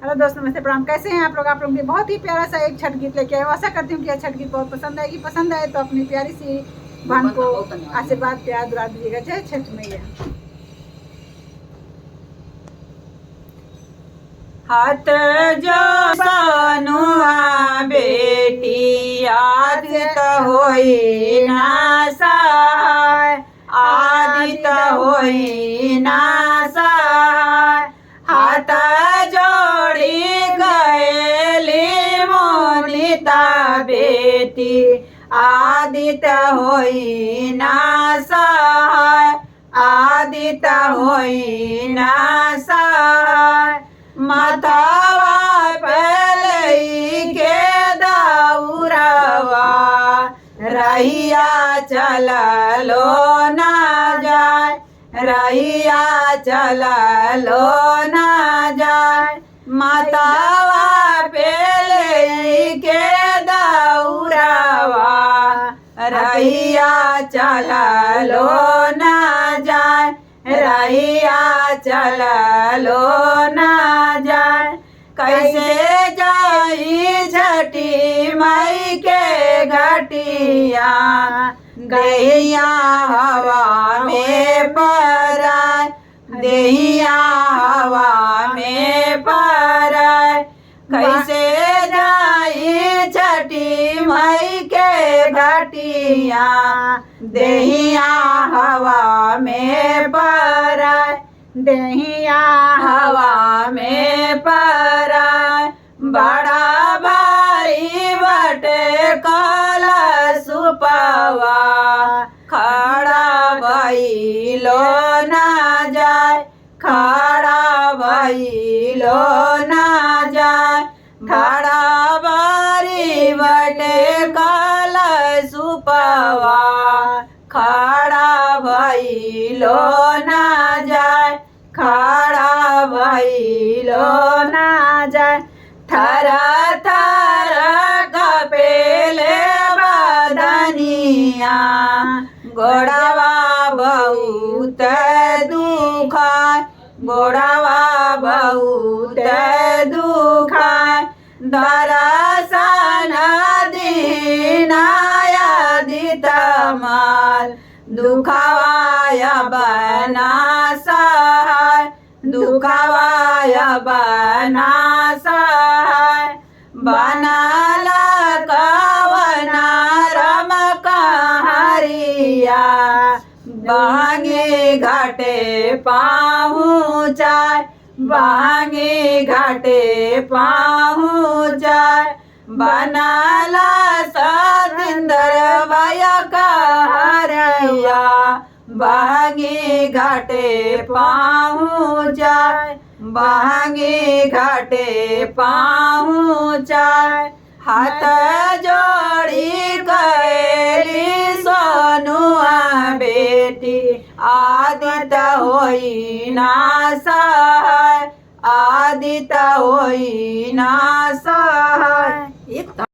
Hello दोस्तों, नमस्ते, प्रणाम। कैसे हैं आप लोग? आप लोग भी बहुत ही प्यारा सा एक छठ गीत लेके आए हो। आशा करती हूँ कि छठ गीत बहुत पसंद आएगी। पसंद आए तो अपनी प्यारी सी बहन को आशीर्वाद प्यार दुआ दीजिएगा। जय छठ मैया। हाथ जो सनुआ बेटी आदित होई ना सहाय, आदित होई ना सहाय। हाथ जोड़ी गएली मोनिता बेटी आदित होई ना सहाय, आदित होई ना सहाय। माथावा पलई के दौरवा रहिया चललो ना जाय, रहिया चललो ना जाय। माथावा पलई के दौरवा रहिया चललो ना जाय, रहिया चललो ना जाय। कैसे जाई छठी माई के घटिया, देहिया हवा में पराय, देहिया हवा में पराय। कैसे जाई छठी माई के घटिया, देहिया हवा में पराय, देहिया हवा में पराय। बड़ा भारी बटे कलशुपवा खड़ा भइलो ना जाय, खड़ा भइलो ना जाय। खड़ा भारी बटे कलशुपवा खड़ा भइलो ना जाय, खड़ा भइलो ना जाय। थर थर कपेले बदनिया, गोड़वा बहुत दुखाय, गोड़वा बहुत दुखाय। दर्शन दीनाय दित माल, दुखवाय बना सहाय, दुखवाय बना सहाय। बनल कवना रम कहरिया, बांगे घाटे पहुँचाय, बांगे घाटे पहुँचाय। बनल सतेंद्र भैया कहरिया, बांगे घाटे पहुँचाय, बांगे घाटे पहुँचाय। हाथ जोड़ी गएली सोनुआ बेटी आदित होई ना सहाय, आदित होई ना सहाय।